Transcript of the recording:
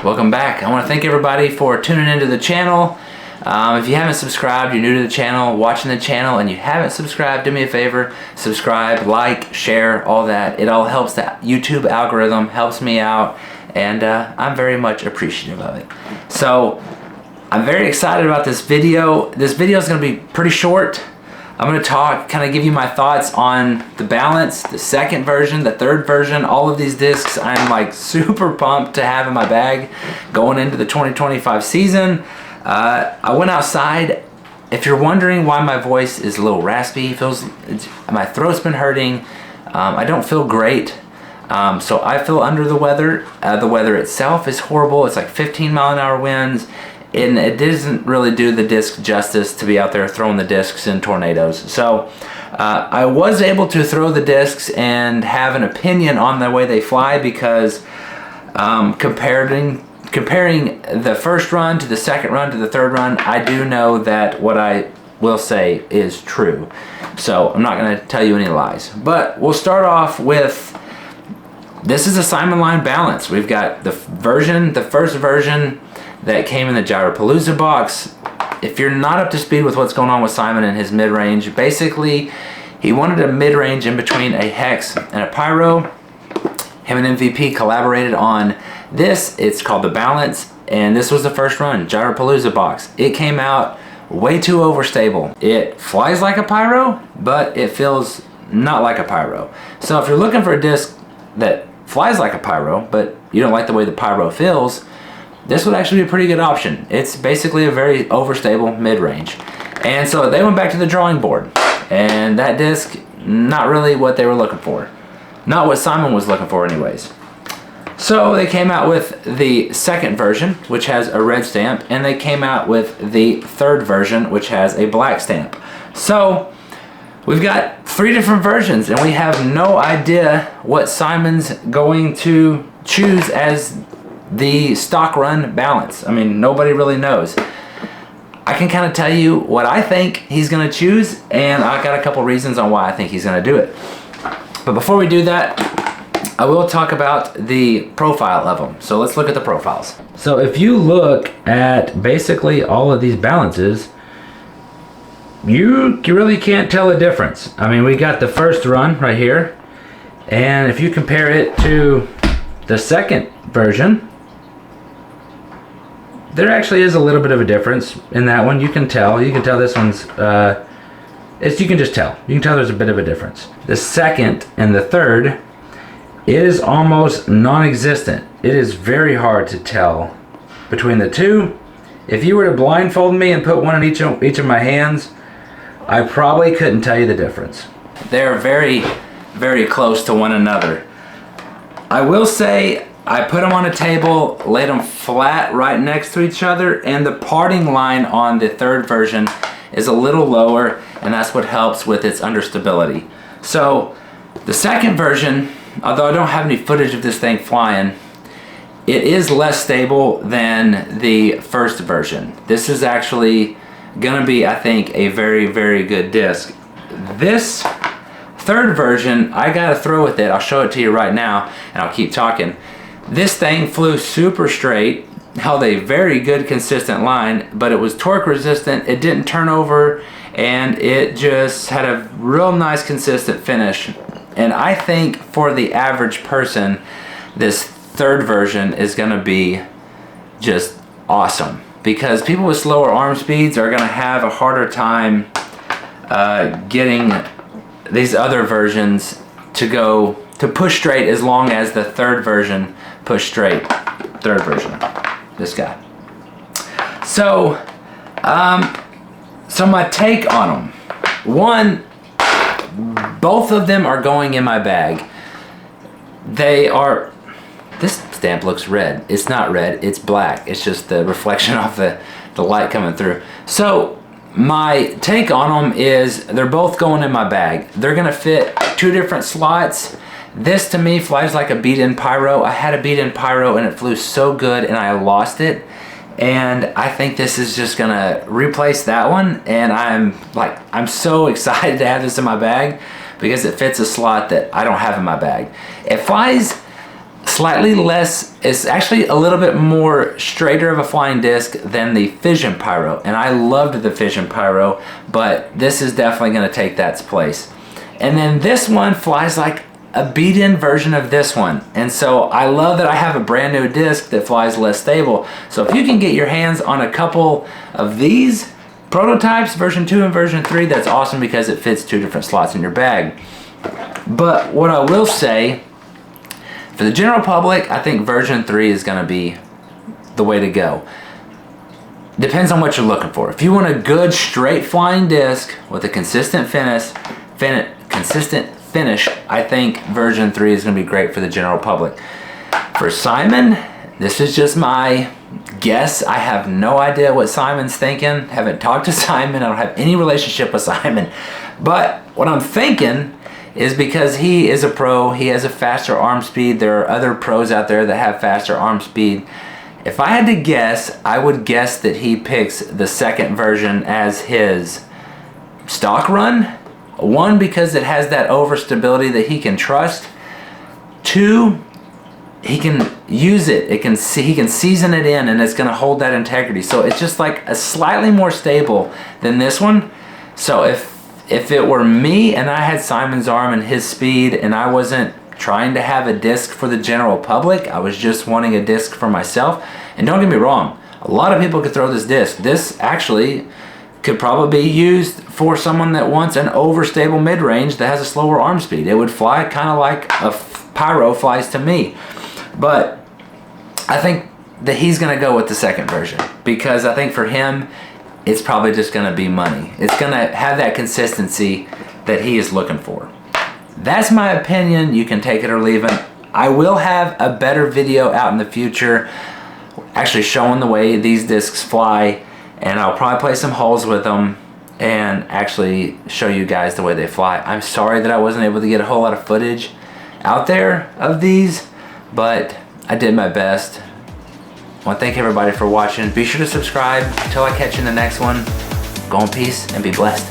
Welcome back. I want to thank everybody for tuning into the channel. If you haven't subscribed, you're new to the channel, watching the channel, and you haven't subscribed, do me a favor, subscribe, like, share, all that. It all helps the YouTube algorithm, helps me out, and I'm very much appreciative of it. So, I'm very excited about this video. This video is going to be pretty short. I'm going to kind of give you my thoughts on the Balance, the second version, the third version, all of these discs. I'm like super pumped to have in my bag going into the 2025 season. I went outside. If you're wondering why my voice is a little raspy, my throat's been hurting. I don't feel great. So I feel under the weather. The weather itself is horrible. It's like 15-mile-an-hour winds. And it doesn't really do the disc justice to be out there throwing the discs in tornadoes. So I was able to throw the discs and have an opinion on the way they fly because comparing the first run to the second run to the third run, I do know that what I will say is true. So I'm not going to tell you any lies. But we'll start off with, this is a Simon Line Balance. We've got the first version that came in the Gyropalooza box. If you're not up to speed with what's going on with Simon and his mid-range, basically he wanted a mid-range in between a Hex and a Pyro. Him and MVP collaborated on this. It's called the Balance, and this was the first run, Gyropalooza box. It came out way too overstable. It flies like a Pyro, but it feels not like a Pyro. So if you're looking for a disc that flies like a Pyro, but you don't like the way the Pyro feels, this would actually be a pretty good option. It's basically a very overstable mid-range. And so they went back to the drawing board. And that disc, not really what they were looking for. Not what Simon was looking for anyways. So they came out with the second version, which has a red stamp. And they came out with the third version, which has a black stamp. So we've got 3 different versions. And we have no idea what Simon's going to choose as the stock run Balance. I mean, nobody really knows. I can kind of tell you what I think he's going to choose, and I got a couple reasons on why I think he's going to do it. But before we do that, I will talk about the profile of them. So let's look at the profiles. So if you look at basically all of these Balances, you really can't tell a difference. I mean, we got the first run right here, and if you compare it to the second version, there actually is a little bit of a difference in that one. You can tell this one's, you can just tell. You can tell there's a bit of a difference. The second and the third is almost non-existent. It is very hard to tell between the two. If you were to blindfold me and put one in each of my hands, I probably couldn't tell you the difference. They're very, very close to one another. I will say, I put them on a table, laid them flat right next to each other, and the parting line on the third version is a little lower, and that's what helps with its understability. So the second version, although I don't have any footage of this thing flying, it is less stable than the first version. This is actually gonna be, I think, a very, very good disc. This third version, I gotta throw with it. I'll show it to you right now, and I'll keep talking. This thing flew super straight, held a very good consistent line, but it was torque resistant, it didn't turn over, and it just had a real nice consistent finish. And I think for the average person, this third version is gonna be just awesome, because people with slower arm speeds are gonna have a harder time getting these other versions to push straight as long as the third version push straight. Third version, this guy. So my take on them. One, both of them are going in my bag. This stamp looks red. It's not red, it's black. It's just the reflection off the light coming through. So my take on them is they're both going in my bag. They're gonna fit 2 different slots. This to me flies like a beat-in Pyro. I had a beat-in Pyro and it flew so good and I lost it. And I think this is just gonna replace that one. And I'm so excited to have this in my bag because it fits a slot that I don't have in my bag. It flies slightly less, it's actually a little bit more straighter of a flying disc than the Fission Pyro. And I loved the Fission Pyro, but this is definitely gonna take that place. And then this one flies like a beat-in version of this one. And so I love that I have a brand new disc that flies less stable. So if you can get your hands on a couple of these prototypes, version 2 and version 3, that's awesome because it fits 2 different slots in your bag. But what I will say, for the general public, I think version 3 is gonna be the way to go. Depends on what you're looking for. If you want a good straight flying disc with a consistent finish, I think version 3 is going to be great for the general public. For Simon, this is just my guess. I have no idea what Simon's thinking. Haven't talked to Simon. I don't have any relationship with Simon. But what I'm thinking is, because he is a pro, he has a faster arm speed. There are other pros out there that have faster arm speed. If I had to guess, I would guess that he picks the second version as his stock run. 1, because it has that overstability that he can trust. 2, he can use it. He can season it in, and it's going to hold that integrity. So it's just like a slightly more stable than this one. So if it were me and I had Simon's arm and his speed, and I wasn't trying to have a disc for the general public, I was just wanting a disc for myself. And don't get me wrong, a lot of people could throw this disc. This actually could probably be used for someone that wants an overstable mid-range that has a slower arm speed. It would fly kind of like a Pyro flies to me. But I think that he's going to go with the second version, because I think for him, it's probably just going to be money. It's going to have that consistency that he is looking for. That's my opinion. You can take it or leave it. I will have a better video out in the future actually showing the way these discs fly, and I'll probably play some holes with them and actually show you guys the way they fly. I'm sorry that I wasn't able to get a whole lot of footage out there of these, but I did my best. I want to thank everybody for watching. Be sure to subscribe. Until I catch you in the next one, go in peace and be blessed.